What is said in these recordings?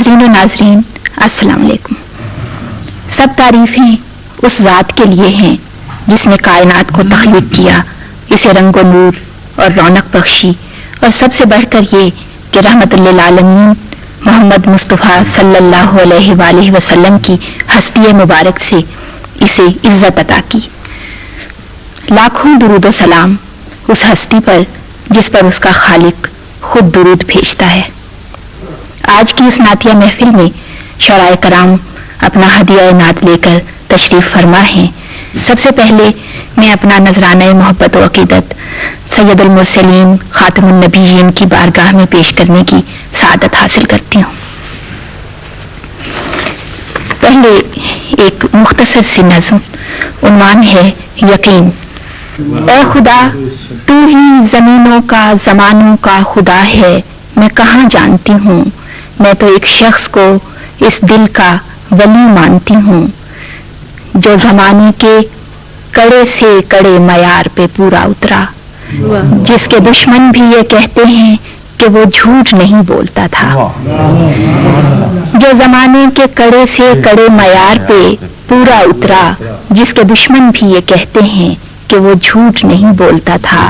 नाज़रीन और नाज़रीन, अस्सलाम वालेकुम। सब तारीफ़ें उस ज़ात के लिए हैं जिसने कायनात को तख्लीक किया, इसे रंगो नूर और रौनक बख्शी, और सबसे बढ़कर ये कि रहमतुल लिल आलमीन मोहम्मद मुस्तफ़ा सल्लल्लाहु अलैहि वसल्लम की हस्ती मुबारक से इसे इज़्ज़त अता की। लाखों दुरूद व सलाम उस हस्ती पर जिस पर उसका खालिक खुद दुरूद भेजता है। आज की इस नातिया महफिल में शराए कराम अपना हदिया नात लेकर तशरीफ़ फरमा हैं। सबसे पहले मैं अपना नजराना मोहब्बत व अक़ीदत सैयदुल मुरसलीन खातमुन नबीयीन की बारगाह में पेश करने की सादत हासिल करती हूँ। पहले एक मुख्तसर सी नज़्म, उन्वान है यकीन। ऐ खुदा तू ही ज़मीनों का ज़मानों का खुदा है, मैं कहाँ जानती हूँ, मैं तो एक शख्स को इस दिल का वली मानती हूँ, जो ज़माने के कड़े से कड़े मयार पे पूरा उतरा, जिसके दुश्मन भी ये कहते हैं कि वो झूठ नहीं बोलता था। जो ज़माने के कड़े से कड़े मयार पे पूरा उतरा, जिसके दुश्मन भी ये कहते हैं कि वो झूठ नहीं बोलता था।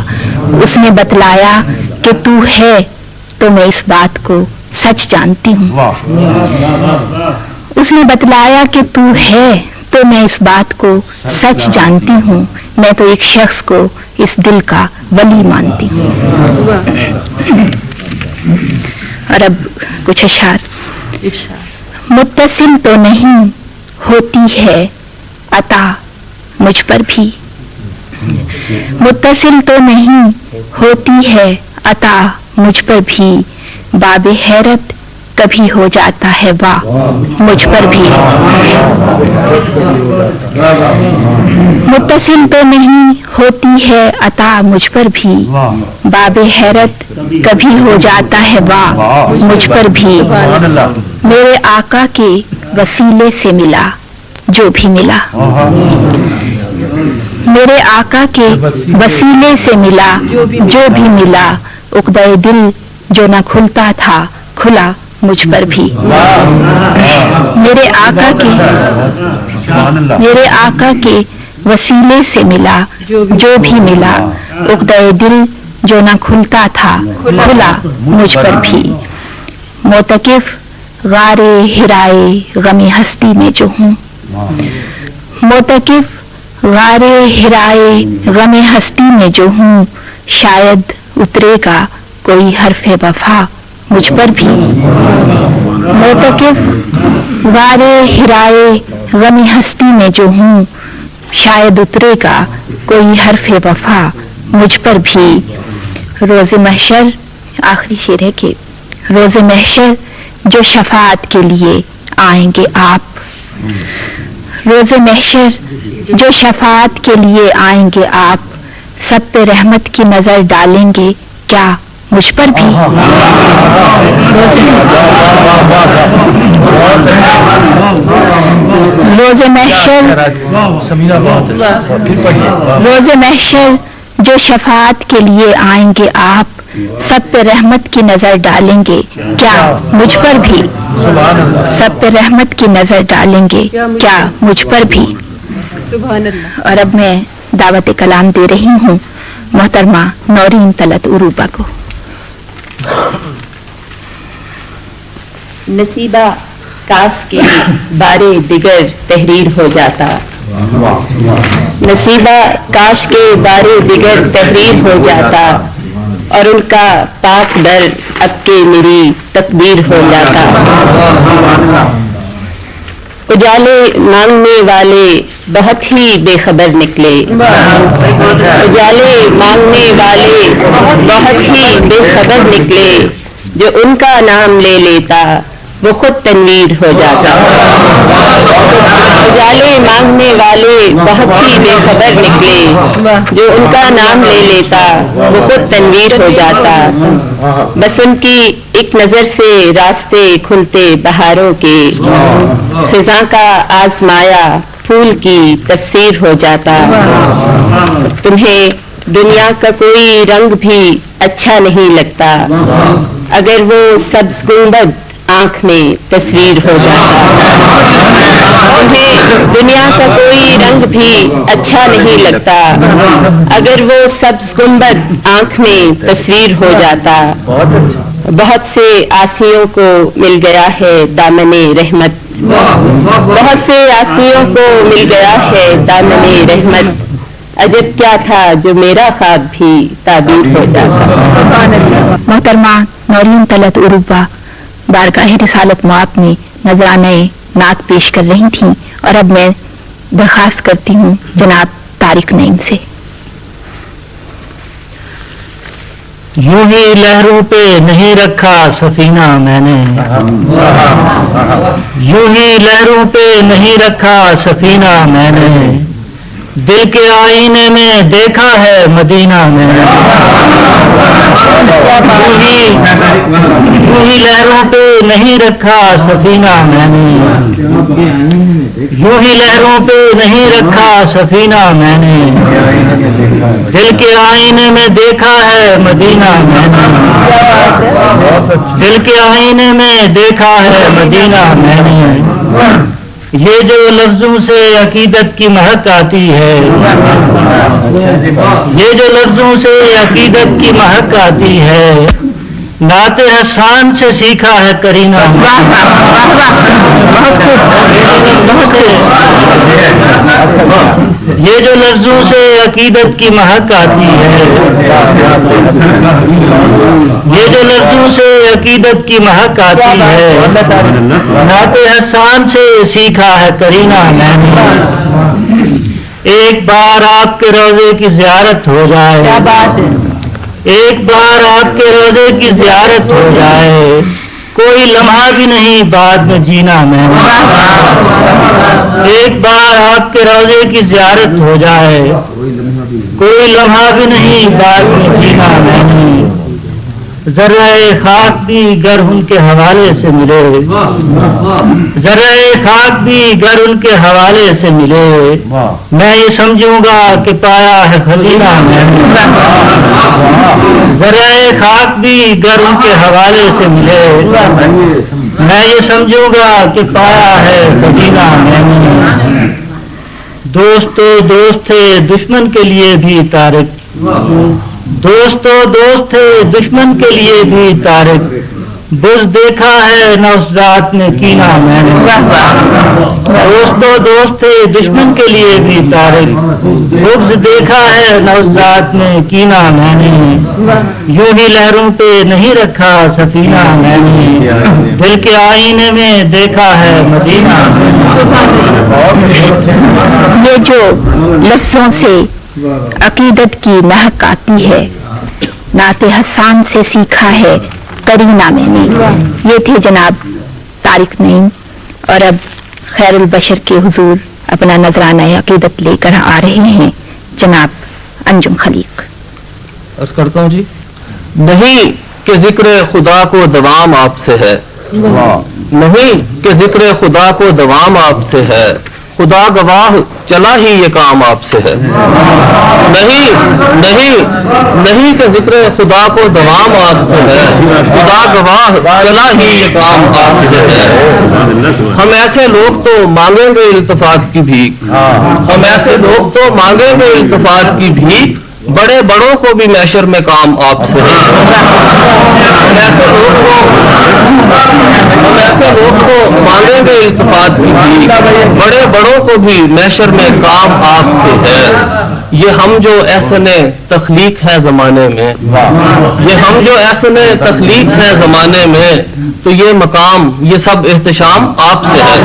उसने बतलाया कि तू है तो मैं इस बात को सच जानती हूँ। उसने बतलाया कि तू है तो मैं इस बात को सच जानती हूँ, मैं तो एक शख्स को इस दिल का वली मानती हूँ। और अब कुछ अशार। मुत्तसिल तो नहीं होती है अता मुझ पर भी, मुत्तसिल तो नहीं होती है अता मुझ पर भी, बाबे हैरत कभी हो जाता है वाह मुझ पर भी। मुत्तसिल तो नहीं होती है अता मुझ पर भी, बाबे हैरत कभी हो जाता है वाह मुझ पर भी। मेरे आका के वसीले से मिला जो भी मिला, मेरे आका के वसीले से मिला जो भी मिला, उक़्दे दिल जो न खुलता था खुला मुझ पर भी। मेरे आका के वसीले से मिला जो भी मिला, उक़्दे दिल जो न खुलता था खुला मुझ पर भी। मोतकिफ गारे हिराए गमे हस्ती में जो हूँ, मोतकिफ गारे हिराए गमे हस्ती में जो हूँ, शायद उतरेगा कोई हर्फ़े वफ़ा मुझ पर भी। मोतकिफ गारे हिराए गमे हस्ती में जो हूँ, शायद उतरेगा कोई हर्फ़े वफ़ा मुझ पर भी। रोज़े महशर, आखिरी शेर है कि रोज़े महशर जो शफाअत के लिए आएंगे आप, रोज़े महशर जो शफाअत के लिए आएंगे आप, सब पे रहमत की नज़र डालेंगे क्या मुझ पर भी। रोज़े महशर जो शफाअत के लिए आएंगे आप, सब पे रहमत की नज़र डालेंगे क्या मुझ पर भी, सब पे रहमत की नज़र डालेंगे क्या मुझ पर भी। और अब मैं दावत कलाम दे रही हूँ मोहतरमा नौरीन तलत उरूबा को। नसीबा काश के बारे दिगर तहरीर हो जाता, नसीबा काश के बारे दिगर तहरीर हो जाता, और उनका पाक दर अब के मेरी तकदीर हो जाता। उजाले मांगने वाले बहुत ही बेखबर निकले, उजाले मांगने वाले बहुत ही बेखबर निकले, जो उनका नाम ले लेता वो खुद तनवीर हो जाता। उजाले मांगने वाले बहुत ही बेखबर निकले, जो उनका नाम ले लेता वो खुद तनवीर हो जाता। बस उनकी एक नज़र से रास्ते खुलते बहारों के, खिज़ां का आज़माया फूल की तफसीर हो जाता। तुम्हें दुनिया का कोई रंग भी अच्छा नहीं लगता, अगर वो सब्ज़ गुंबद आंख में तस्वीर हो जाता। उन्हें दुनिया का कोई रंग भी अच्छा नहीं लगता अगर वो सब्ज गुंबद आंख में तस्वीर हो जाता। बहुत से आसियों को मिल गया है दामने रहमत, बहुत से आसियों को मिल गया है दामने रहमत। अजब क्या था जो मेरा ख्वाब भी ताबीर हो जाता। मोहतरमा नौरीन तलत उरूबा बारगाह रिसालत मुआब में नजराने नात पेश कर रही थीं और अब मैं दरख्वास्त करती हूँ जनाब तारिक नईम से। यूं ही लहरों पे नहीं रखा सफीना मैंने, यूं ही लहरों पे नहीं रखा सफीना मैंने, दिल के आईने में देखा है मदीना मैंने। यूं ही लहरों पे नहीं रखा सफीना मैंने, यूं ही लहरों पे नहीं रखा सफीना मैंने, दिल के आईने में देखा है मदीना मैंने, दिल के आईने में देखा है मदीना मैंने। ये जो लफ्जों से अकीदत की महक आती है, ये जो लफ्जों से अकीदत की महक आती है, नाते हसान से सीखा है करीना। ये जो लफ्जों से अकीदत की महक आती है, ये जो लफ्जों से अकीदत की महक आती है, नाते हसान से सीखा है करीना मैंने। एक बार आपके रोजे की ज़ियारत हो जाए, क्या बात है, एक बार आपके रोजे की ज़ियारत हो जाए, कोई लम्हा भी नहीं बाद में जीना मैंने। एक बार आपके रोजे की ज़ियारत हो जाए, कोई लम्हा भी नहीं बाद में जीना मैंने। ज़र्रा-ए खाक भी गर उनके हवाले से मिले, ज़र्रा-ए खाक भी गर उनके हवाले से मिले, मैं ये समझूंगा कि पाया है खजीना मैंने। ज़र्रा-ए खाक भी गर उनके हवाले से मिले, मैं ये समझूंगा कि पाया है खजीना मैंने। दोस्तों दोस्त थे दुश्मन के लिए भी तारिक, दोस्तों दोस्त थे दुश्मन के लिए भी तारिक, बुज़ देखा है न उस रात में कीना मैंने। दोस्तों दोस्त थे दुश्मन के लिए भी तारिक, बुज़ देखा है न उस रात में कीना मैंने। यूं ही लहरों पे नहीं रखा सफीना मैंने, दिल के आईने में देखा है मदीना। ये जो लफ्जों से अकीदत की महक आती है, नाते हसान से सीखा है करीना मैंने, ये थे जनाब तारिक नईम। और अब खैरुल बशर के हुजूर अपना नजराना अकीदत लेकर आ रहे हैं जनाब अंजुम खलीक। अर्ज करता हूँ जी। नहीं कि जिक्र खुदा को दवाम आपसे है, नहीं कि जिक्र खुदा को दवाम आपसे है, खुदा गवाह चला ही ये काम आपसे है। नहीं नहीं नहीं कि जिक्र खुदा को दवाम आपसे है, खुदा गवाह चला ही ये काम आपसे है। हम ऐसे लोग तो मांगेंगे इल्तिफात की भीख, हम ऐसे लोग तो मांगेंगे इल्तिफात की भीख, बड़े बड़ों को भी मैशर में काम आपसे है। हम ऐसे लोग को मांगेंगे इल्तिफात की भीख, बड़े बड़ों को भी मैशर में काम आपसे है। ये हम जो ऐसने तख्लीक है ज़माने में, ये हम जो ऐसने तख्लीक है ज़माने में, तो ये मकाम ये सब एहतशाम आपसे है।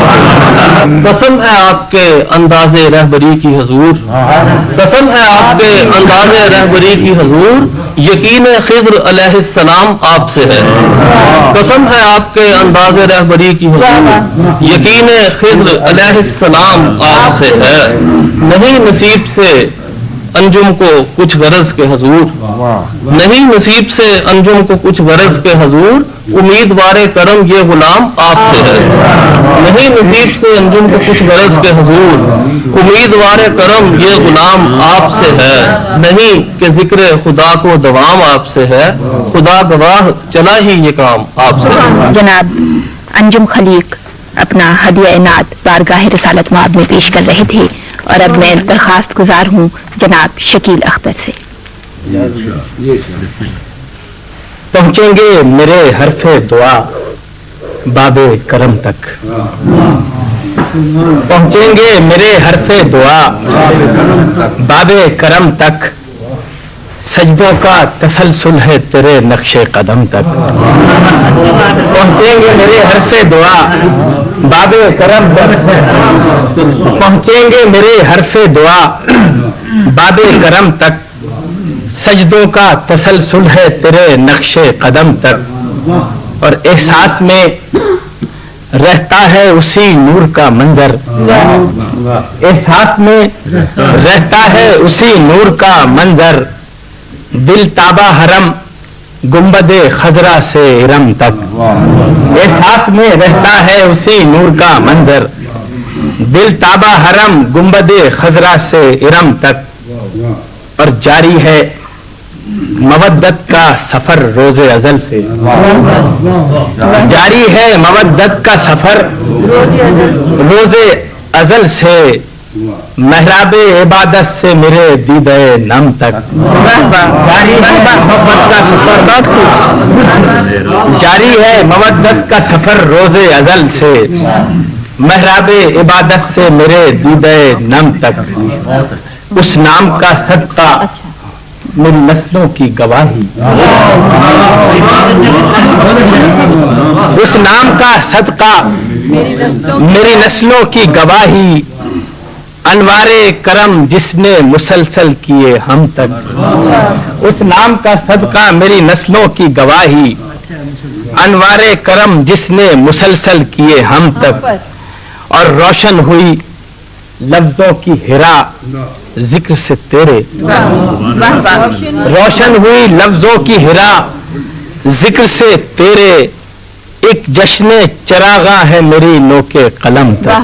कसम है आपके अंदाज़े रहबरी की हुजूर, कसम है आपके अंदाज़े रहबरी की हुजूर, यकीन खिज़्र अलैहिस्सलाम आपसे है। कसम है आपके अंदाज़े रहबरी की हुजूर, यकीन खिज़्र अलैहिस्सलाम आपसे है। नहीं नसीब से अंजुम को कुछ गरज के हुजूर, नहीं नसीब से अंजुम को कुछ गरज के हुजूर, उम्मीदवारे करम ये गुलाम आपसे है। नहीं नसीब से अंजुम को कुछ गरज के हुजूर, उम्मीदवारे करम ये गुलाम आपसे है। नहीं कि जिक्र खुदा को दवाम आपसे है, खुदा गवाह चला ही ये काम आपसे है। जनाब अंजुम खलीक अपना हदिया नात बारगाह रिसालत माब में पेश कर रहे थे और अब मैं दरख्वास्त गुजार हूँ जनाब शकील अख्तर से। पहुंचेंगे मेरे हरफे दुआ बाबे करम तक, पहुंचेंगे मेरे हरफे दुआ बाबे करम तक, सजदों का तसलसल है तेरे नक्शे कदम तक। पहुंचेंगे मेरे हरफे दुआ बाबे करम तक, पहुंचेंगे मेरे हरफे दुआ बाबे करम तक, सजदों का तसलसल है तेरे नक्शे कदम तक। और एहसास में रहता है उसी नूर का मंजर, एहसास में रहता है उसी नूर का मंजर, दिल ताबा हरम गुंबदे खजरा से इरम तक। एहसास में रहता है उसी नूर का मंजर, दिल ताबा हरम गुंबदे खजरा से इरम तक। और जारी है मवद्दत का सफर रोजे अजल से, जारी है मवद्दत का सफर रोजे अजल से, महराबे इबादत से मेरे दीदे नम तक। जारी है मोहब्बत का सफर, जारी है मवद्दत का सफर रोजे अजल से, महराबे इबादत से मेरे दीदे नम तक। उस नाम का सदका मेरी नस्लों की गवाही, उस नाम का सदका मेरी नस्लों की गवाही, अनवारे करम जिसने मुसलसल किए हम तक। उस नाम का सदका मेरी नस्लों की गवाही, अनवारे करम जिसने मुसलसल किए हम तक। और रोशन हुई लफ्जों की हिरा जिक्र से तेरे, रोशन हुई लफ्जों की हिरा जिक्र से तेरे, एक जश्न चरागा है मेरी नोके कलम तक।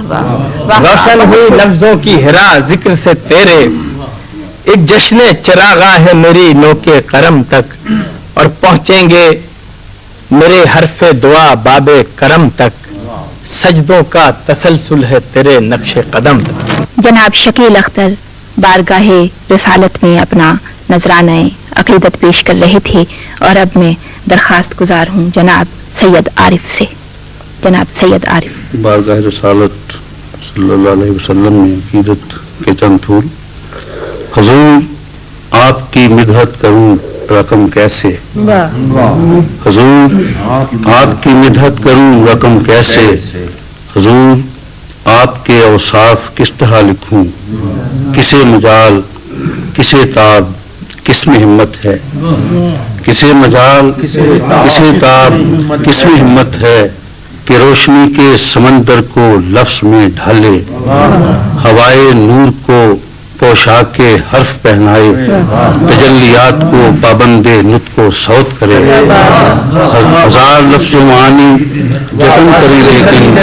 रोशन हुई लफ्जों की हिरा जिक्र से तेरे, एक जश्न चरागा है मेरी नोके करम तक। और पहुंचेंगे मेरे हरफे दुआ बाबे करम तक, सजदों का तसलसल है तेरे नक्शे कदम तक। जनाब शकील अख्तर बारगाहे रिसालत में अपना नजराना अकीदत पेश कर रहे थे और अब मैं दरख्वास्त गुजार हूँ जनाब सैयद आरिफ से। जनाब सैयद आरिफ। बारगाह रिसालत सल्लल्लाहु अलैहि वसल्लम में अकीदत के चंद फूल। हुजूर आपकी मिदहत करूं रकम कैसे, हुजूर आपकी मिदहत करूं रकम कैसे, हुजूर आपके औसाफ किस तरह लिखूं, किसे मजाल किसे ताब किसमें हिम्मत है, किसे मजाल किसे ताब किसमें हिम्मत है, कि रोशनी के समंदर को लफ्ज में ढाले, हवाए नूर को पोशाक के हर्फ पहनाए, तजल्लियात को पाबंदे नुत को सौत करे। हजार लफ्ज़ मानी जतन करी लेकिन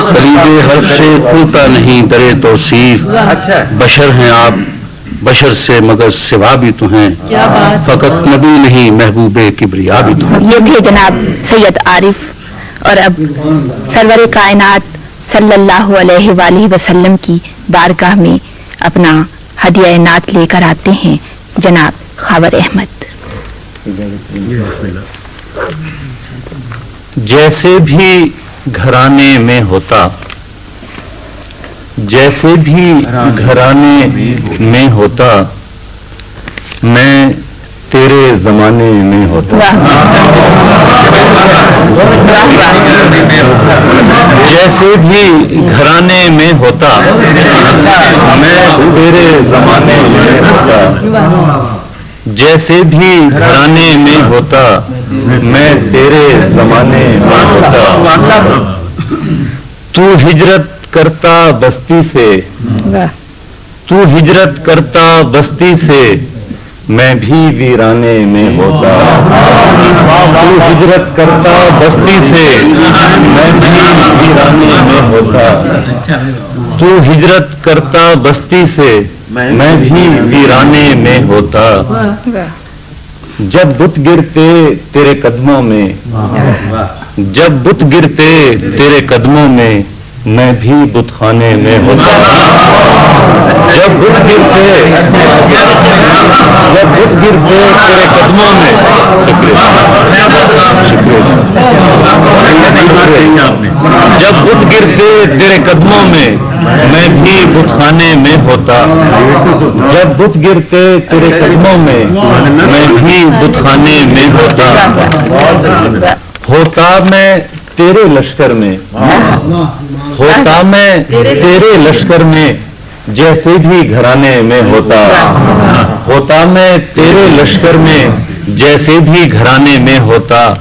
करीबे हर्फ से खुलता नहीं दरे तौसीफ। बशर हैं आप बशर से मगर सिवा भी तो हैं, फकत नबी नहीं महबूबे किबरिया भी तो हैं। ये थे जनाब सैयद आरिफ और अब सरवर कायनात सल्लल्लाहु अलैहि वसल्लम की बारगाह में अपना हदिया नात लेकर आते हैं जनाब खावर अहमद। जैसे भी घराने में होता, जैसे भी घराने में होता, मैं तेरे जमाने में होता। जैसे भी घराने में होता, मैं तेरे जमाने में होता। जैसे भी घराने में होता, मैं तेरे जमाने में होता। तू हिजरत करता बस्ती से, तू हिजरत करता बस्ती से, मैं भी वीराने में होता। तू हिजरत करता बस्ती से, मैं भी वीराने में होता। तू हिजरत करता बस्ती से, मैं भी वीराने में होता। जब बुत गिरते तेरे कदमों में, जब बुत गिरते तेरे कदमों में मैं भी बुत खाने में होता। जब बुत गिरते तेरे कदमों में, जब बुत गिरते तेरे कदमों में मैं भी बुत खाने में होता। जब बुत गिरते तेरे कदमों में मैं भी बुत खाने में होता मैं तेरे लश्कर में, होता मैं तेरे लश्कर में जैसे भी घराने में होता। होता मैं तेरे लश्कर में जैसे भी घराने में होता।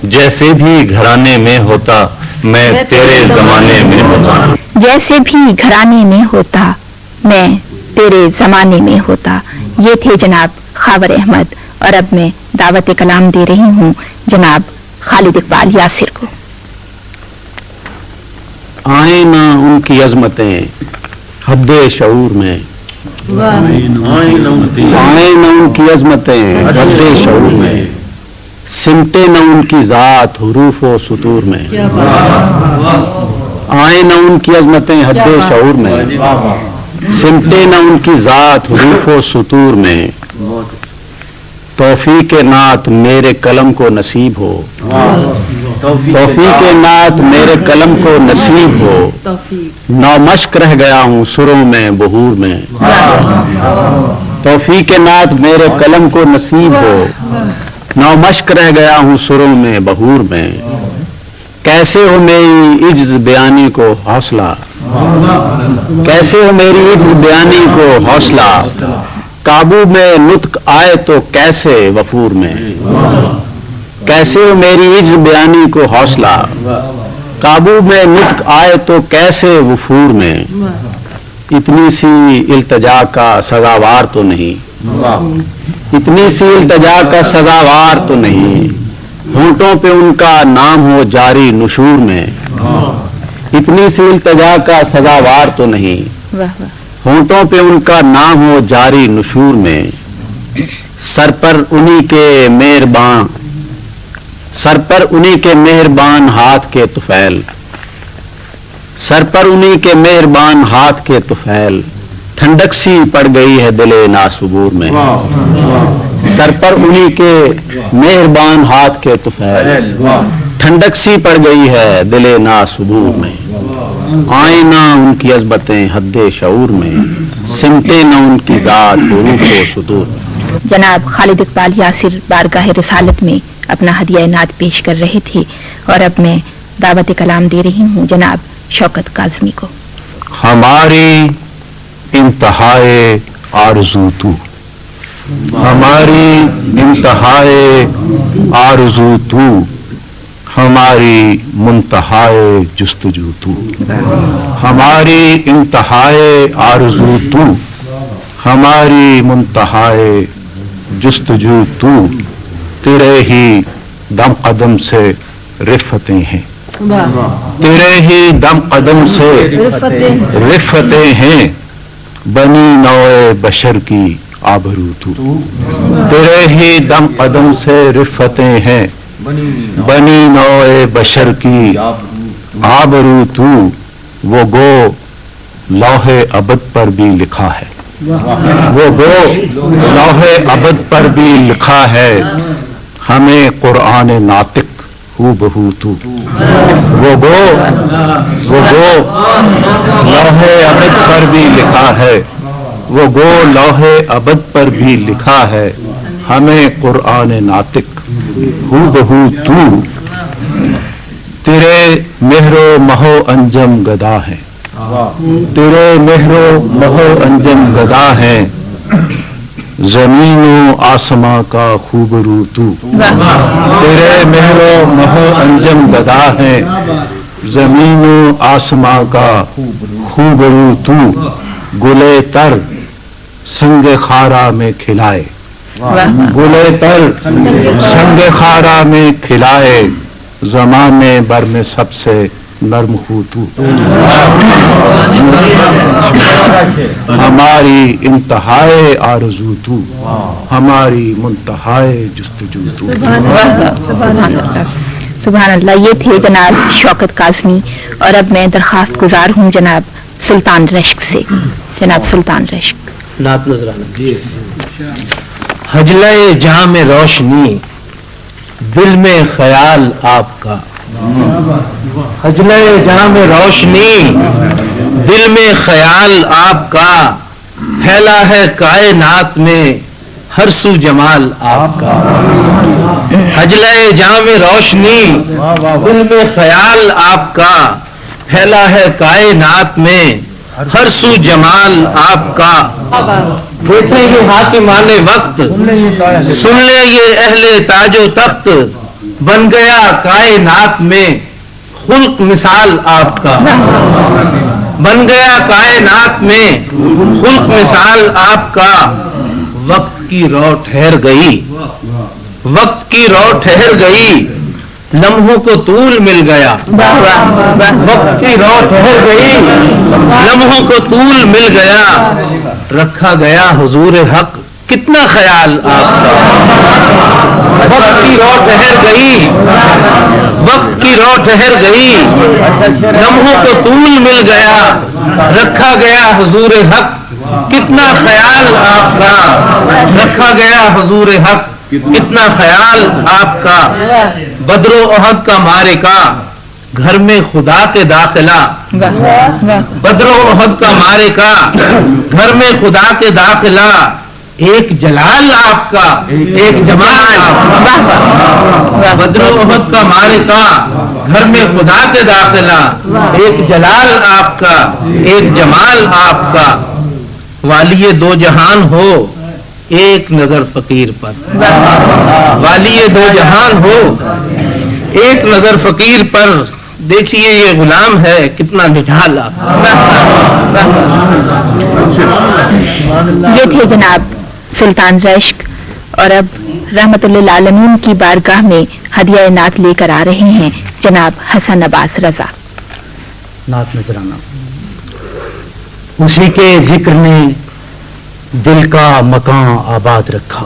जैसे भी घराने में होता मैं तेरे जमाने में होता। जैसे भी घराने में होता मैं तेरे जमाने में होता। ये थे जनाब खावर अहमद, और अब मैं दावत कलाम दे रही हूँ जनाब खालिद इकबाल यासिर को। आए ना उनकी अजमतें हद्दे शऊर में, आए ना उनकी अजमतें हद्दे शऊर में, सिमटे न उनकी जात हुरूफ व सुतूर में। आए न उनकी अजमतें हद्दे शऊर में, सिमटे न उनकी जात हुरूफ व सुतूर में। तौफीक नात मेरे कलम को नसीब हो, तौफीक नात मेरे कलम को नसीब हो। नौमश्क रह गया हूँ सुरों में बहूर में। तौफीक नात मेरे कलम को नसीब हो, नौमश्क रह गया हूँ सुरों में बहूर में। कैसे हो मेरी इज्ज बयानी को हौसला, कैसे हो मेरी इज्ज बयानी को हौसला। काबू में नुत्क आए तो कैसे वफूर में, कैसे हो मेरी इज्ज बयानी को हौसला। काबू में नुत्क आए तो कैसे वफूर में। इतनी सी इल्तजा का सजावार तो नहीं, इतनी सी इल्तजा का सजावार तो नहीं। होंठों पे उनका नाम हो जारी नुशूर में, इतनी सी इल्तजा का सजावार तो नहीं। होंठों पे उनका नाम हो जारी नुशूर में। सर पर उन्हीं के मेहरबान, सर पर उन्हीं के मेहरबान हाथ के तुफैल, सर पर उन्हीं के मेहरबान हाथ के तुफैल। ठंडक सी पड़ गई है दिले नासुबूर में, सर पर उन्हीं के मेहरबान हाथ के तुफैल। ठंडक सी पड़ गई है दिले नासुबूर में। आए ना उनकी अज़मतें हद्दे शऊर में, सिमटे न उनकी जात हुरूफ व सुतूर। जनाब खालिद इकबाल यासिर बारगाह रिसालत में अपना हदिया नात पेश कर रहे थे, और अब मैं दावत कलाम दे रही हूँ जनाब शौकत काज़मी को। हमारी इंतहाए आरज़ू तू, हमारी इंतहाए आरज़ू तू, हमारी मुंतहाए जुस्तजू तू। हमारी इंतहाए आरज़ू तू, हमारी मुंतहाए जुस्तजू तू। तेरे ही दम कदम से रिफ़तें हैं, तेरे ही दम कदम से रिफ़तें हैं। बनी नौए बशर की आबरू तू, तेरे ही दम कदम से रिफ़तें हैं। बनी नौए बशर की आबरू तू। वो गो लौहे अबद पर भी लिखा है, वो गो लौहे अबद पर भी लिखा है। हमें कुरान नातिक हू बहू तू। वो गो लौहे अबद पर भी लिखा है, वो गो लौहे अबद पर भी लिखा है। हमें कुरान नातिक हू बहू तू। तेरे मेहरो महो अंजम गदा है, तेरे मेहरो महो अंजम गदा है। जमीनो आसमां का खूबरू तू, तेरे मेहरो महो अंजम गदा है। जमीनो आसमां का खूबरू तू। गुले तर संग खारा में खिलाए, गुले तर संग खारा में खिलाए। ज़माने भर में सबसे नर्म खू तू। हमारी इंतहाए आरज़ू तू, हमारी मुंतहाए जुस्तजू तू। सुभान अल्लाह। ये थे जनाब शौकत काज़मी और अब मैं दरख्वास्त गुजार हूँ जनाब सुल्तान रश्क से। जनाब सुल्तान रश्क। नात नजराना। हजलाए जहां में रोशनी दिल में ख्याल आपका, हजलाए जहां में रोशनी दिल में ख्याल आपका, फैला है कायनात में हर सू जमाल आपका। हजलाए जहां में रोशनी दिल में ख्याल आपका, फैला है कायनात में हर सू जमाल आपका। देखें ये हाकिमान वक्त, सुन ले ये अहले ताजो तख्त, बन गया कायनात में खुल्क मिसाल आपका। बन गया कायनात में खुल्क मिसाल आपका। वक्त की रौ ठहर गई, वक्त की रौ ठहर गई, लम्हों को तूल मिल गया। वक्त की रौ ठहर गई, लम्हों को तूल मिल गया, रखा गया हुजूर हक कितना ख्याल आपका। वक्त की रौ ठहर गई, वक्त की रौ ठहर गई, लम्हों को तूल मिल गया, रखा गया हुजूर हक कितना ख्याल आपका। रखा गया हुजूर हक कितना ख्याल आपका। बदरो ओहद का मारिका घर में खुदा के दाखिला, बदरो ओहद का मारिका घर में खुदा के दाखिला, एक जलाल आपका एक जमाल आपका। बदरो ओहद का मारिका घर में खुदा के दाखिला, एक जलाल आपका एक जमाल आपका। वालिये दो जहान हो एक नजर फकीर पर, वालिये दो जहान हो एक नजर फकीर पर। देखिए ये गुलाम है कितना निढाला। ये थे जनाब सुल्तान रश्क और अब रहमतुल्लिल आलमीन की बारगाह में हदिया नात लेकर आ रहे हैं जनाब हसन अब्बास रजा। नात नजराना। उसी के जिक्र ने दिल का मकान आबाद रखा,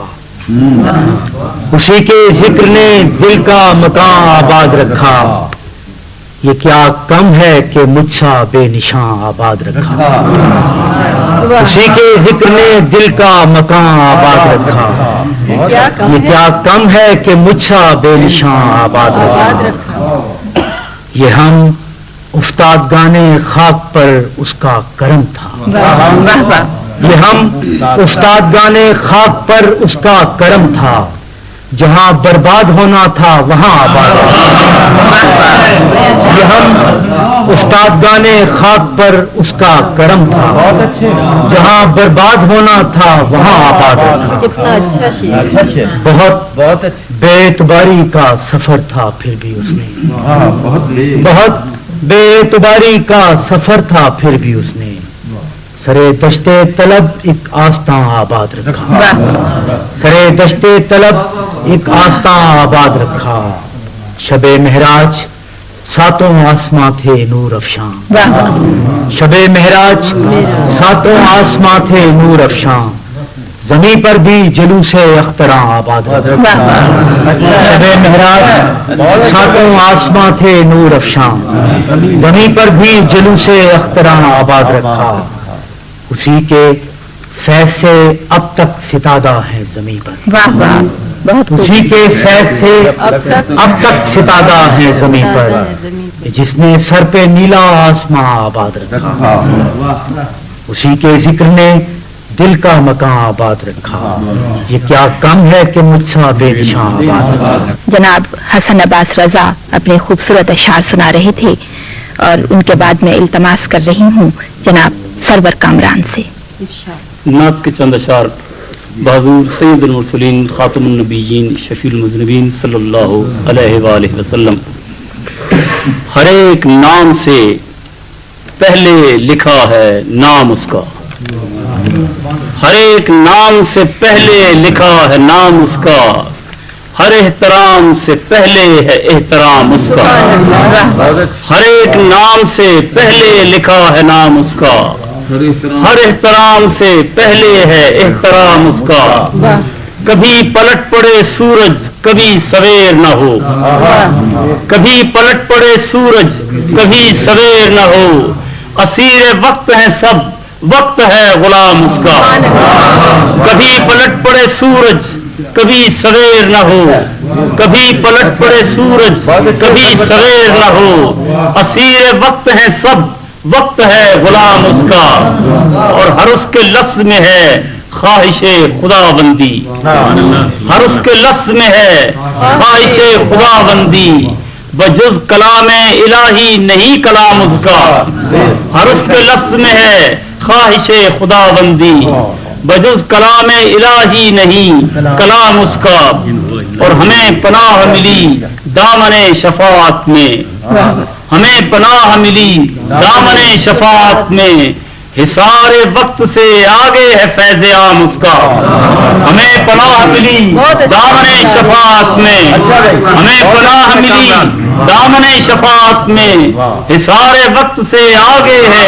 उसी के जिक्र ने दिल का मकान आबाद रखा। ये क्या कम है कि मुझसा बेनिशान आबाद रखा। उसी के जिक्र ने दिल का मकान आबाद रखा। ये क्या कम है कि मुझसा बेनिशान आबाद रखा। ये हम उफ्ताद गाने खाक पर उसका करम था। ये हम उफ्ताद गाने खाक पर उसका करम था। जहां बर्बाद होना था वहां आबाद रखा। ये हम उफ्ताद गाने खाक पर उसका करम था। जहां बर्बाद होना था वहां आबाद रखा। कितना अच्छा शेर। बहुत बेएतबारी का सफर था फिर भी उसने, बहुत बेएतबारी का सफर था फिर भी उसने सरे दश्ते तलब एक आस्तां आबाद रखा। सरे दश्ते तलब एक आस्तां आबाद रखा। शबे महराज सातों आसमां थे नूर अफशां। शबे महराज सातों आसमां थे नूर अफशां। जमी पर भी जुलूसे अख्तरा आबाद रखा। शबे महराज सातों आसमां थे नूर अफशां। जमी पर भी जुलूसे अख्तरा आबाद रखा। उसी के फैज से अब तक सितादा है जमी पर। वाह वाह, बहुत उसी के फैज से अब तक सितादा है जमी पर, जिसने सर पे नीला आसमां आबाद रखा। उसी के जिक्र ने दिल का मकान आबाद रखा। ये क्या कम है कि मुझसा बेनिशान आबाद रखा। जनाब हसन अब्बास रजा अपने खूबसूरत अशआर सुना रहे थे और उनके बाद मैं इल्तमास कर रही हूँ जनाब सरवर कामरान से। नात के चंद अशार बाज़ूर सैयदुल मुरसलीन खातमुन नबिय्यीन शफीउल मुज़निबीन सल्लल्लाहु अलैहि वसल्लम। हर एक नाम से पहले लिखा है नाम उसका। हर एक नाम से पहले लिखा है नाम उसका। हर एहतराम से पहले है एहतराम उसका। हर एक नाम से पहले लिखा है नाम उसका। हर एहतराम से पहले है एहतराम उसका। कभी पलट पड़े सूरज कभी सवेर न हो, कभी पलट पड़े सूरज कभी सवेर न हो, असीर वक्त है सब वक्त है गुलाम उसका, कभी पलट पड़े सूरज कभी सवेर न हो, कभी पलट पड़े सूरज कभी सवेर न हो, असीर वक्त है सब वक्त है गुलाम उसका, और हर उसके लफ्ज में है ख्वाहिशे खुदाबंदी, हर उसके लफ्ज में है ख्वाहिशे खुदाबंदी, बजुज कलाम इलाही नहीं कलाम उसका, हर उसके लफ्ज में है ख्वाहिशे खुदाबंदी, बजुज कलाम इलाही नहीं कलाम उसका, और हमें पनाह मिली दामने शफाअत में, हमें पनाह मिली दामने शफाअत में, हिसारे वक्त से आगे है फैज़ आम उसका, हमें पनाह मिली दामने शफाअत में, हमें पनाह मिली दामने शफाअत में, हिसारे वक्त से आगे है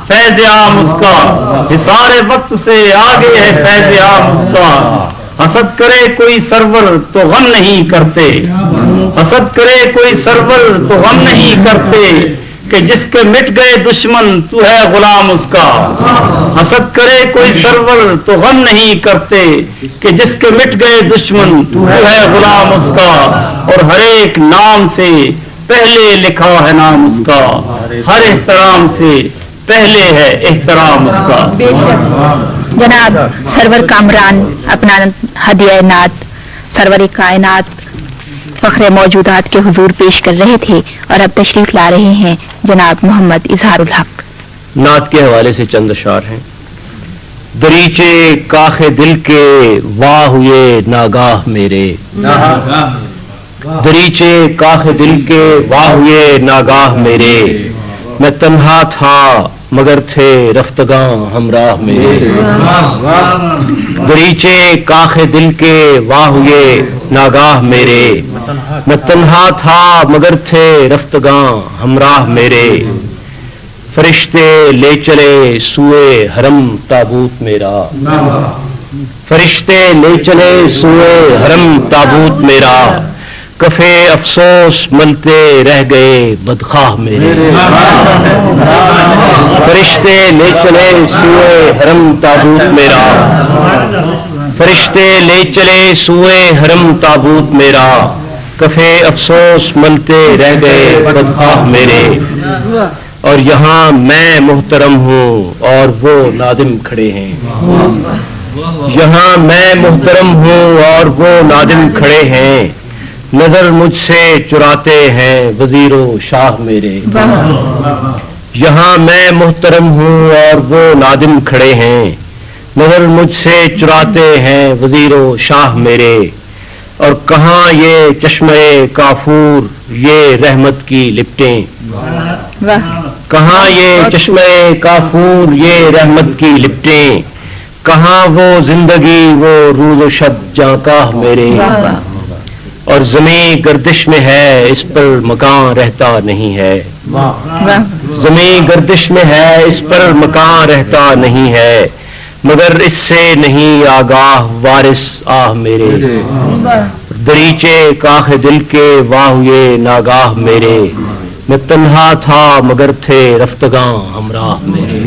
फैज़ आम उसका, हिसारे वक्त से आगे है फैज़ आम उसका, हसद करे कोई सरवर तो गम नहीं करते, हसद करे कोई सरवर तो गम नहीं करते, कि जिसके मिट गए दुश्मन तू है गुलाम उसका, हसद करे कोई सरवर तो गम नहीं करते, कि जिसके मिट गए दुश्मन तू है गुलाम उसका, और हर एक नाम से पहले लिखा है नाम उसका, हर एहतराम से पहले है एहतराम उसका। जनाब सरवर कामरान अपना हदिया नात सरवर कायनात फख्र मौजूदात के हुजूर पेश कर रहे थे, और अब तशरीफ ला रहे हैं जनाब मोहम्मद इजहारुल हक। नात के हवाले से चंद अशार हैं। दरीचे काखे दिल के वाह हुए नागाह मेरे, दरीचे काखे दिल के वाह हुए नागाह मेरे, मैं तन्हा था मगर थे रफ्तगां हमराह मेरे, दरीचे काखे दिल के वाह हुए नागाह मेरे, मैं तन्हा था मगर थे रफ्तगां हमराह मेरे, फरिश्ते ले चले सुए हरम ताबूत मेरा, फरिश्ते ले चले सुए हरम ताबूत मेरा, कफे अफसोस मलते रह गए बदखाह मेरे, फरिश्ते ले चले सुए हरम ताबूत मेरा, फरिश्ते ले चले सुए हरम ताबूत मेरा, कफे अफसोस मलते रह गए बदखाह मेरे, और यहाँ मैं मुहतरम हूँ और वो नादिम खड़े हैं, यहाँ मैं मुहतरम हूँ और वो नादिम खड़े हैं, नजर मुझसे चुराते हैं वजीरो शाह मेरे, यहाँ मैं मुहतरम हूँ और वो नादिम खड़े हैं, नजर मुझसे चुराते हैं वजीरो शाह मेरे, और कहाँ ये चश्मे काफूर ये रहमत की लिपटें, कहाँ ये चश्मे काफूर ये रहमत की लिपटें, कहाँ वो जिंदगी वो रूज़ो शब जाकाह मेरे, और ज़मीं गर्दिश में है इस पर मकान रहता नहीं है, ज़मीं गर्दिश में है इस पर मकान रहता नहीं है, मगर इससे नहीं आगाह वारिस आह मेरे, दरीचे काखे दिल के वाह हुए नागाह मेरे, मैं तन्हा था मगर थे रफ्तगां हमराह मेरे।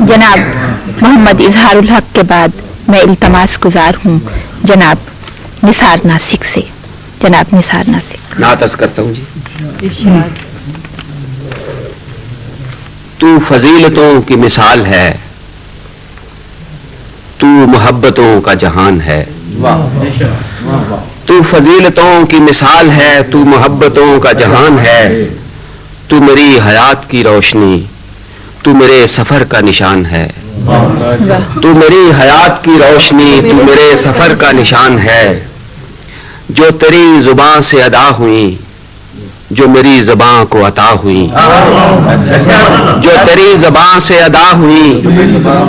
जनाब मोहम्मद इजहारुल हक के बाद मैं इल्तमास गुजार हूँ जनाब निसार नासिक से। जनाब निसार नासिक। नात अर्ज़ करता हूँ जी। तू फजीलतों की मिसाल है, तू मोहब्बतों का जहान है, तू फजीलतों की मिसाल है, तू मोहब्बतों का जहान है, तू मेरी हयात की रोशनी, तू मेरे सफर का निशान है, तू मेरी हयात की रोशनी, तू मेरे सफर का निशान है, जो तेरी जुबान से अदा हुई, जो मेरी ज़बां को अता हुई, जो तेरी ज़बां से अदा हुई,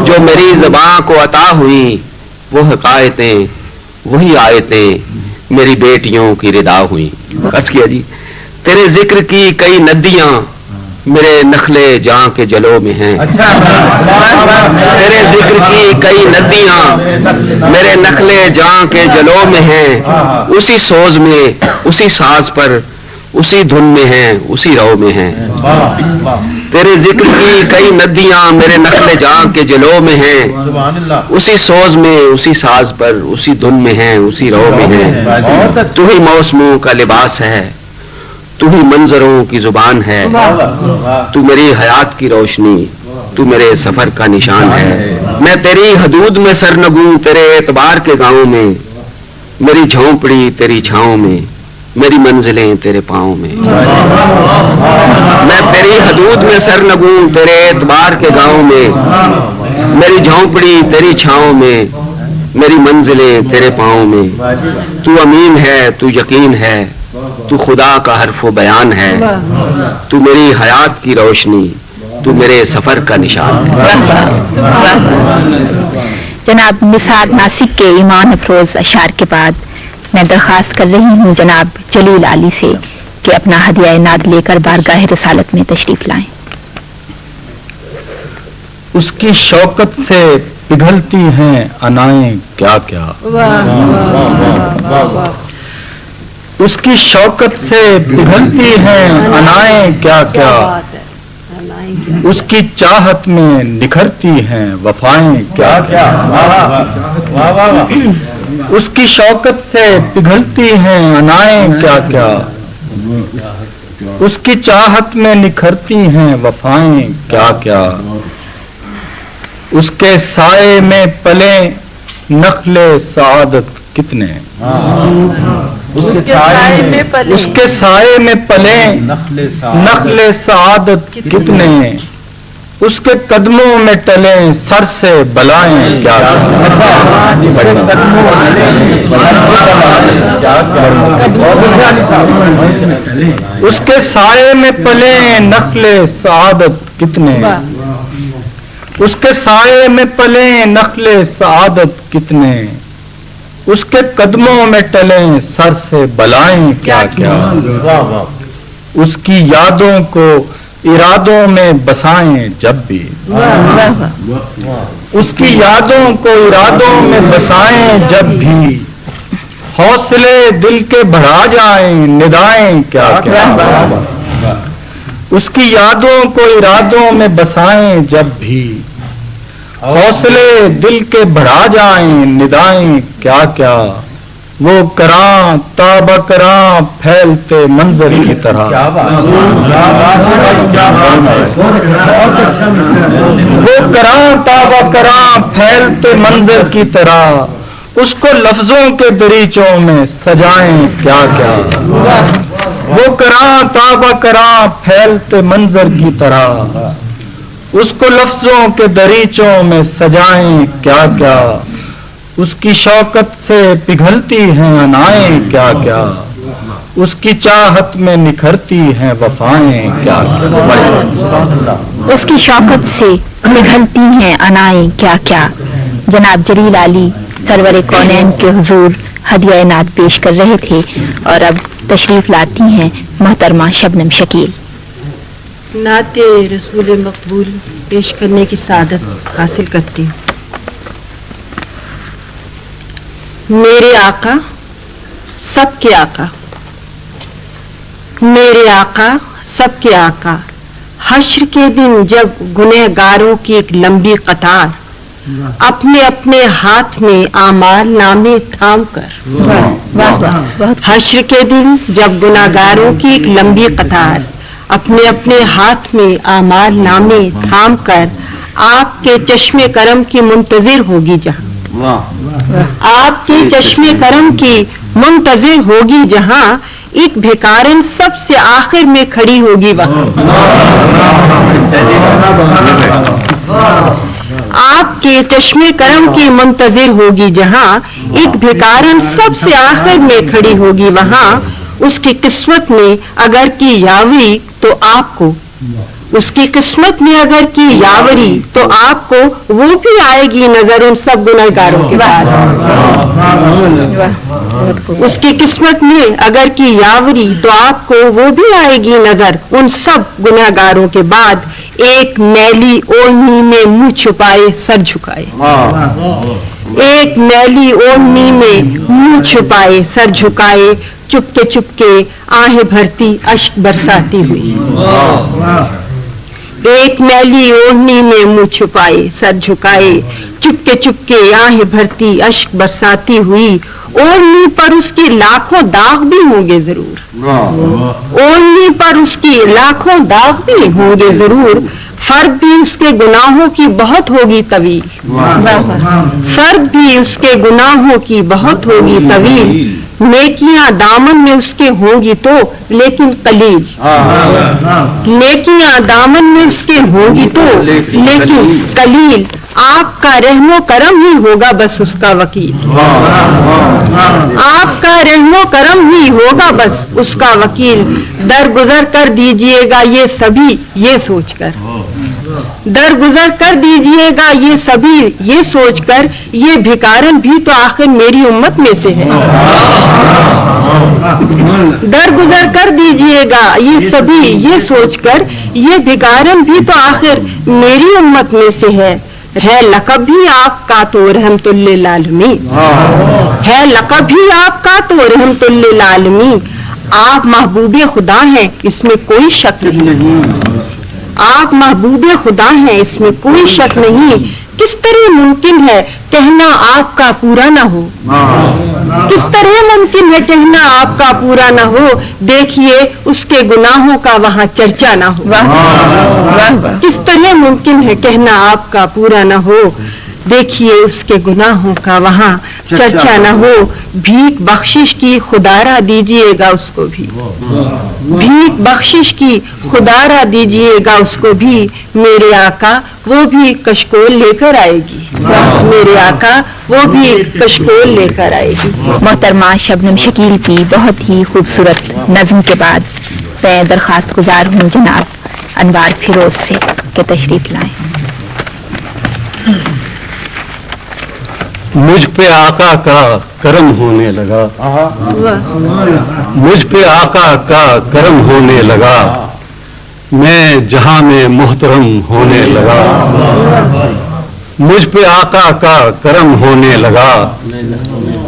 जो मेरी ज़बां को अता हुई, वो हकायतें वही आयतें मेरी बेटियों की रिदा हुई। अर्ज़ किया जी, तेरे जिक्र की कई नदियाँ मेरे नखले जहाँ के जलों में हैं। तेरे जिक्र की कई नदियाँ मेरे नखले जहाँ के जलों में हैं। उसी सोज में, उसी साज पर, उसी धुन में हैं, उसी रव में हैं। तेरे जिक्र की कई नदियाँ मेरे नखले जहाँ के जलों में हैं। उसी सोज में, उसी साज पर, उसी धुन में हैं, उसी रव में हैं। तू ही मौसमों का लिबास है, तू ही मंजरों की जुबान है। तू मेरी हयात की रोशनी, तू मेरे सफर का निशान है। मैं तेरी हदूद में सरनगू तेरे एतबार के गाँव में, मेरी झोंपड़ी तेरी छाँव में, मेरी मंजिलें तेरे पाँव में। मैं तेरी हदूद में सरनगू तेरे एतबार के गाँव में, मेरी झोंपड़ी तेरी छाँव में, मेरी मंजिलें तेरे पाँव में। तू अमीन है, तू यकीन है, तू खुदा का हर्फ बयान है। तू मेरी हयात की रोशनी, तू मेरे सफर का निशान है। जनाब निसार नासिक के ईमान अफरोज अशार के बाद मैं दरख्वास्त कर रही हूँ जनाब जलील आली से कि अपना हदिया नाद लेकर बारगाह रसालत में तशरीफ लाएं। उसकी शौकत से पिघलती हैं अनाएं क्या क्या। उसकी शौकत से पिघलती हैं अनाएं क्या क्या। उसकी चाहत में निखरती हैं वफाएं क्या क्या। उसकी शौकत से पिघलती हैं अनाएं क्या क्या। उसकी चाहत में निखरती हैं वफाएं क्या क्या। उसके साए में पले नखले सादत कितने। उसके साए में पले नखले सादत कितने। उसके कदमों में टले सर से बलाएं क्या क्या। उसके साए में पले नखले सादत कितने। उसके साए में पले नखले सादत कितने। उसके कदमों में टले सर से बलाएं क्या क्या। उसकी यादों को इरादों में बसाएं जब भी। उसकी यादों को इरादों में बसाएं जब भी। हौसले दिल के बढ़ा जाएं निदाएं क्या क्या। उसकी यादों को इरादों में बसाएं जब भी। हौसले दिल के बढ़ा जाएं निदाएं क्या क्या। वो करां ताबा करां फैलते मंजर की तरह। वो करां ताबा करां फैलते मंजर की तरह। उसको लफ्जों के दरीचों में सजाएं क्या क्या। वो करां ताबा करां फैलते मंजर की तरह। उसको लफ्जों के दरीचों में सजाएं क्या क्या। उसकी शौकत से पिघलती हैं अनाएं क्या क्या। उसकी चाहत में निखरती हैं वफाएं क्या क्या। उसकी शौकत से पिघलती हैं अनाएं क्या क्या। जनाब जलील आली सरवर कौनैन के हुजूर हदिया नाद पेश कर रहे थे और अब तशरीफ लाती हैं मोहतरमा शबनम शकील। नाते रसूल मकबूल पेश करने की सादत हासिल करती हूँ। मेरे आका सबके आका, मेरे आका सबके आका। हश्र के दिन जब गुनहगारों की एक लंबी कतार अपने अपने हाथ में आमाल नामे थाम कर। हश्र के दिन जब गुनहगारों की एक लंबी कतार अपने अपने हाथ में आमाल नामे थाम कर आपके चश्मे करम की मुंतजिर होगी जहाँ। आपके चश्मे करम की मुंतजिर होगी जहाँ। एक भिखारन सबसे आखिर में खड़ी होगी वहाँ। आपके चश्मे करम की मुंतजिर होगी जहाँ। एक भिखारन सबसे आखिर में खड़ी होगी वहाँ। उसकी किस्मत में अगर की यावी तो आपको उसकी किस्मत में अगर की यावरी तो आपको वो भी आएगी नजर उन सब गुनहगारों के बाद। उसकी किस्मत में अगर की यावरी तो आपको वो भी आएगी नजर उन सब गुनहगारों के बाद। एक मैली ओढ़नी में मुंह छुपाए सर झुकाए, एक मैली ओढ़नी में मुंह छुपाए सर झुकाए, चुपके आहें भरती अश्क बरसाती हुई। एक मैली ओढ़नी में मुंह छुपाए सर झुकाए, चुपके आहें भरती अश्क बरसाती हुई। ओढ़नी पर उसके लाखों दाग भी होंगे जरूर, ओढ़नी पर उसकी लाखों दाग भी होंगे जरूर। फर्द भी उसके गुनाहों की बहुत होगी तवील, फर्द भी उसके गुनाहों की बहुत होगी तवील। नेकियां दामन में उसके होंगी तो लेकिन कलील, नेकियां दामन में उसके होंगी तो लेकिन कलील। आपका रहमो करम ही होगा बस उसका वकील, आपका रहमो करम ही होगा बस उसका वकील। दरगुजर कर दीजिएगा ये सभी ये सोचकर, दरगुजर कर दीजिएगा ये सभी ये सोचकर, ये भिखारन भी तो आखिर मेरी उम्मत में से है। दरगुजर कर दीजिएगा ये सभी ये सोचकर, ये भिखारन भी तो आखिर मेरी उम्मत में से है लक़ब भी आपका तो रहमतुल्लिल आलमीन, है लक़ब भी आपका तो रहमतुल्लिल आलमीन। आप महबूबे खुदा हैं इसमें कोई शक नहीं, आप महबूबे खुदा हैं इसमें कोई शक नहीं। किस तरह मुमकिन है कहना आपका पूरा ना हो, किस तरह मुमकिन है कहना आपका पूरा ना हो। देखिए उसके गुनाहों का वहाँ चर्चा ना हो, किस तरह मुमकिन है कहना आपका पूरा ना हो। देखिए उसके गुनाहों का वहाँ चर्चा न हो। भीख बख्शिश की खुदारा दीजिएगा उसको भी, भीख बख्शिश की खुदारा दीजिएगा उसको भी। मेरे आका वो भी कशकोल लेकर आएगी, मेरे आका वो भी कशकोल लेकर आएगी। मोहतरमा शबनम शकील की बहुत ही खूबसूरत नज़्म के बाद मैं दरख्वास्त गुजार हूँ जनाब अनवार फिरोज से कि तशरीफ लाएं। मुझ पे आका का करम होने लगा, मुझ पे आका का करम होने लगा, मैं जहां में मोहतरम होने लगा। मुझ पे आका का करम होने लगा,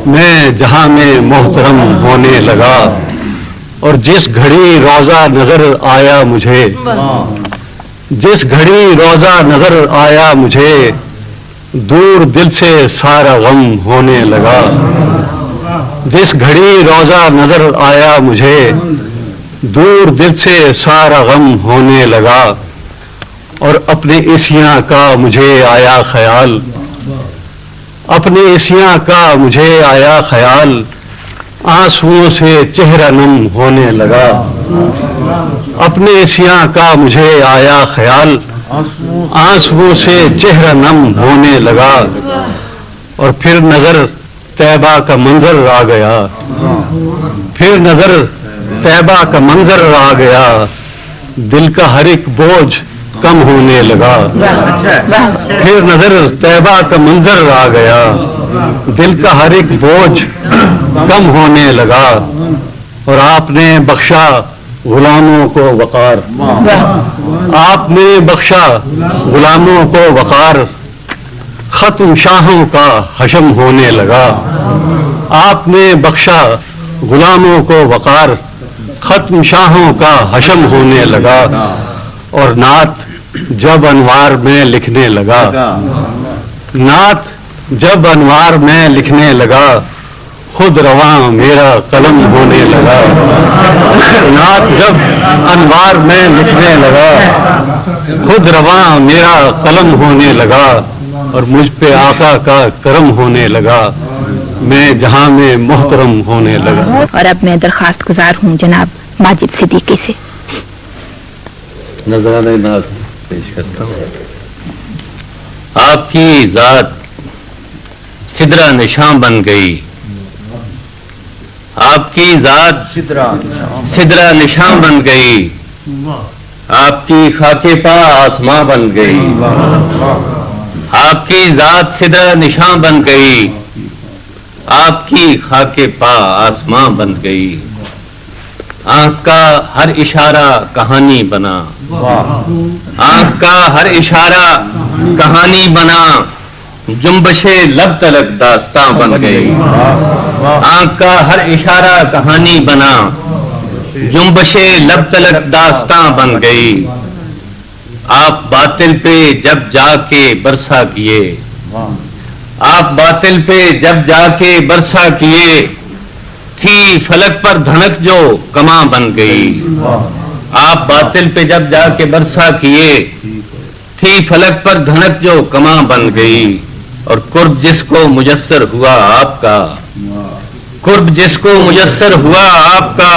मैं जहां में मोहतरम होने लगा। और जिस घड़ी रोजा नजर आया मुझे, जिस घड़ी रोजा नजर आया मुझे, दूर दिल से सारा गम होने लगा। जिस घड़ी रोजा नजर आया मुझे, दूर दिल से सारा गम होने लगा। और अपने इसियां का मुझे आया ख्याल, अपने इसियां का मुझे आया ख्याल, आंसुओं से चेहरा नम होने लगा। अपने इसियां का मुझे आया ख्याल, आंसुओं से चेहरा नम होने लगा। और फिर नजर तैबा का मंजर आ गया, फिर नजर तैबा का मंजर आ गया, दिल का हर एक बोझ कम होने लगा। फिर नजर तैबा का मंजर आ गया, दिल का हर एक बोझ कम होने लगा। और आपने बख्शा गुलामों को वकार, आपने बख्शा गुलामों को वकार, खत्म शाहों का हशम होने लगा। आपने बख्शा गुलामों को वकार, खत्म शाहों का हशम होने लगा। और नात जब अनवार में लिखने लगा, नात जब अनवार में लिखने लगा, खुद रवा मेरा कलम होने लगा। नात जब अनवार में लिखने लगा, खुद रवा मेरा कलम होने लगा। और मुझ पे आका का करम होने लगा, मैं जहां में मोहतरम होने लगा। और अब मैं दरख्वास्त गुजार हूँ जनाब माजिद सिद्दीकी से। नजराने नाज पेश करता हूँ। आपकी जात सिदरा निशान बन गई, आपकी जात सिदरा निशान बन गई, आपकी खाके पा आसमां बन गई, आपकी जात सिदरा निशां बन गई, आपकी खाके पा आसमां बन गई। आंख का हर इशारा कहानी बना, आंख का हर इशारा कहानी बना, जुम्बशे लब तलक दास्तां बन गई। आंख का हर इशारा कहानी बना, जुम्बशे लब तलक दास्तां बन गई। आप बातिल पे जब जाके बरसा किए, आप बातिल पे जब जाके बरसा किए, थी फलक पर धनक जो कमा बन गई। आप बातिल पे जब जाके बरसा किए, थी फलक पर धनक जो कमा बन गई। और कुर्ब जिसको मुयस्सर हुआ आपका, कुर्ब जिसको मुयस्सर हुआ आपका,